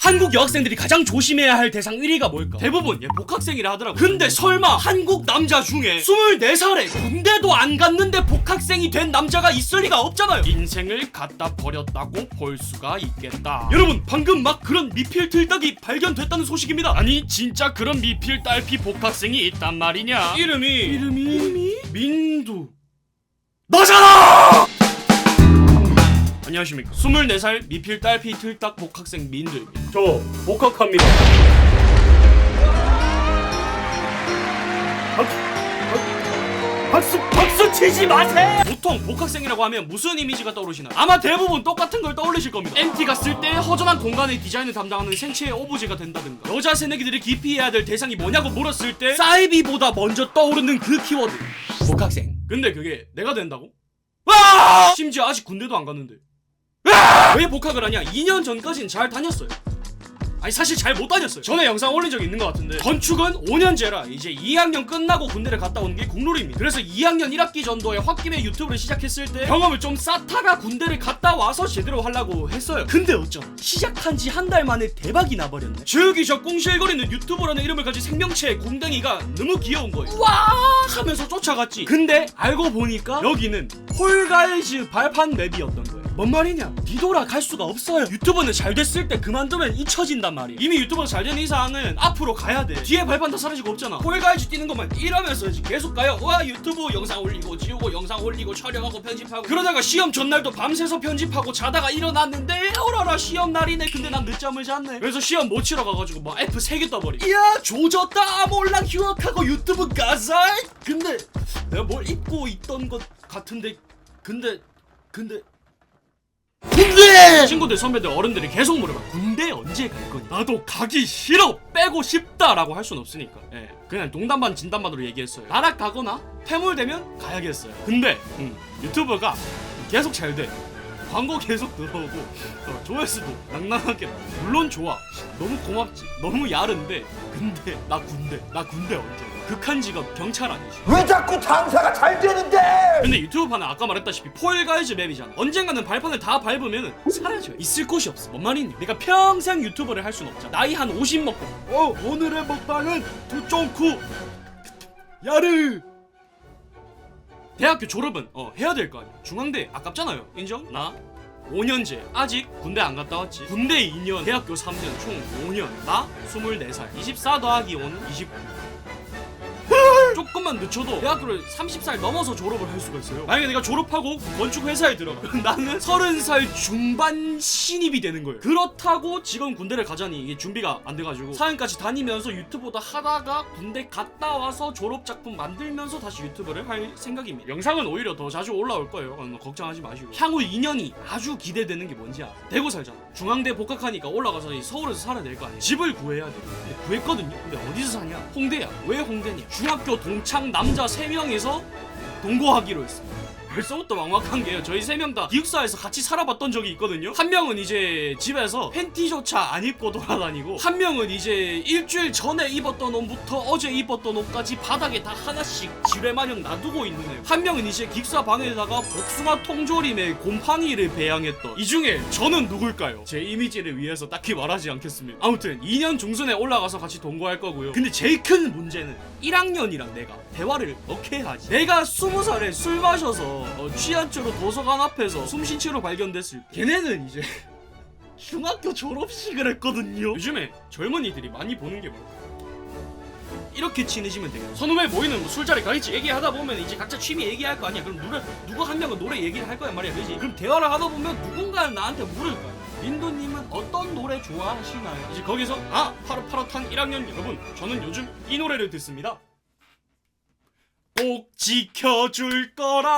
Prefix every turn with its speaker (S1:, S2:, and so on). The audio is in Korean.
S1: 한국 여학생들이 가장 조심해야 할 대상 1위가 뭘까? 대부분 복학생이라 하더라고. 근데 설마 한국 남자 중에 24살에 군대도 안 갔는데 복학생이 된 남자가 있을 리가 없잖아요. 인생을 갖다 버렸다고 볼 수가 있겠다. 여러분, 방금 막 그런 미필 틀딱이 발견됐다는 소식입니다. 아니, 진짜 그런 미필 딸피 복학생이 있단 말이냐? 이름이 민두 너잖아! 안녕하십니까, 24살 미필 딸피 틀딱 복학생 민두입니다. 저 복학합니다. 박수 치지 마세요! 보통 복학생이라고 하면 무슨 이미지가 떠오르시나요? 아마 대부분 똑같은 걸 떠올리실 겁니다. MT 갔을 때 허전한 공간의 디자인을 담당하는 생체의 오브제가 된다든가, 여자 새내기들이 기피해야 될 대상이 뭐냐고 물었을 때 사이비보다 먼저 떠오르는 그 키워드, 복학생. 근데 그게 내가 된다고? 심지어 아직 군대도 안 갔는데. 왜 복학을 하냐? 2년 전까지는 잘 다녔어요. 아니, 사실 잘 못 다녔어요. 전에 영상 올린 적이 있는 것 같은데, 건축은 5년제라 이제 2학년 끝나고 군대를 갔다 오는 게 국룰입니다. 그래서 2학년 1학기 전도에 홧김에 유튜브를 시작했을 때 경험을 좀 쌓다가 군대를 갔다 와서 제대로 하려고 했어요. 근데 어쩜 시작한 지 한 달 만에 대박이 나버렸네. 저기 저 꿍실거리는 유튜버라는 이름을 가진 생명체의 궁뎅이가 너무 귀여운 거예요. 와 하면서 쫓아갔지. 근데 알고 보니까 여기는 폴가이즈 발판 맵이었던 거예요. 뭔 말이냐? 뒤돌아갈 수가 없어요. 유튜브는 잘 됐을 때 그만두면 잊혀진단 말이야. 이미 유튜브가 잘 된 이상은 앞으로 가야 돼. 뒤에 발판 다 사라지고 없잖아. 폴가이즈 뛰는 것만 이러면서 이제 계속 가요. 와, 유튜브 영상 올리고 지우고 영상 올리고 촬영하고 편집하고. 그러다가 시험 전날도 밤새서 편집하고 자다가 일어났는데 어라라 시험 날이네. 근데 난 늦잠을 잤네. 그래서 시험 못 치러 가가지고 막 F 3개 떠버리. 이야, 조졌다. 몰랑 휴학하고 유튜브 가자. 근데 내가 뭘 입고 있던 것 같은데. 근데 군대! 친구들, 선배들, 어른들이 계속 물어봐. 군대 언제 갈 거니? 나도 가기 싫어! 빼고 싶다라고 할 순 없으니까. 예, 그냥 농담반 진담반으로 얘기했어요. 나락 가거나 퇴물되면 가야겠어요. 근데 유튜버가 계속 잘 돼. 광고 계속 들어오고 조회수도 낭낭하게 나와. 물론 좋아. 너무 고맙지. 너무 야른데. 근데 나 군대 언제? 극한 직업 경찰 아니지?
S2: 왜 자꾸 장사가 잘 되는데?
S1: 근데 유튜브판은 아까 말했다시피 폴가이즈 맵이잖아. 언젠가는 발판을 다 밟으면 사라져. 있을 곳이 없어. 뭔 말이니? 내가 평생 유튜버를 할 순 없잖아. 나이 한 50 먹고 오늘의 먹방은 2.9 야르. 대학교 졸업은 해야 될 거 아니야. 중앙대 아깝잖아요. 인정? 나 5년제 아직 군대 안 갔다 왔지. 군대 2년, 대학교 3년, 총 5년. 나 24살, 24 더하기 5는 29. 조금만 늦춰도 대학교를 30살 넘어서 졸업을 할 수가 있어요. 만약에 내가 졸업하고 건축 회사에 들어가. 나는 30살 중반 신입이 되는 거예요. 그렇다고 지금 군대를 가자니 이게 준비가 안 돼가지고 4년까지 다니면서 유튜브도 하다가 군대 갔다 와서 졸업 작품 만들면서 다시 유튜브를 할 생각입니다. 영상은 오히려 더 자주 올라올 거예요. 걱정하지 마시고. 향후 2년이 아주 기대되는 게 뭔지 알아? 대구 살잖아. 중앙대 복학하니까 올라가서 서울에서 살아야 될 거 아니야. 집을 구해야 돼. 근데 구했거든요. 근데 어디서 사냐? 홍대야. 왜 홍대냐? 중학교 동창 남자 3명이서 동거하기로 했습니다. 벌써부터 막막한 게요. 저희 3명 다 기숙사에서 같이 살아봤던 적이 있거든요. 한 명은 이제 집에서 팬티조차 안 입고 돌아다니고, 한 명은 이제 일주일 전에 입었던 옷부터 어제 입었던 옷까지 바닥에 다 하나씩 지뢰마냥 놔두고 있는 애. 한 명은 이제 기숙사 방에다가 복숭아 통조림에 곰팡이를 배양했던. 이 중에 저는 누굴까요? 제 이미지를 위해서 딱히 말하지 않겠습니다. 아무튼 2년 중순에 올라가서 같이 동거할 거고요. 근데 제일 큰 문제는 1학년이랑 내가 대화를 어떻게 하지? 내가 20살에 술 마셔서 취한 채로 도서관 앞에서 숨쉰 채로 발견됐을 때 걔네는 이제 중학교 졸업식을 했거든요. 요즘에 젊은이들이 많이 보는 게 뭐야? 이렇게 친해지면 돼요. 선후배 모이는 뭐 술자리 가있지. 얘기하다 보면 이제 각자 취미 얘기할 거 아니야. 그럼 누구 한 명은 노래 얘기를 할 거야 말이야, 그지? 그럼 대화를 하다 보면 누군가는 나한테 물을 거야. 민두님은 어떤 노래 좋아하시나요? 이제 거기서 파릇파릇한 1학년 여러분, 저는 요즘 이 노래를 듣습니다. 꼭 지켜줄 거라.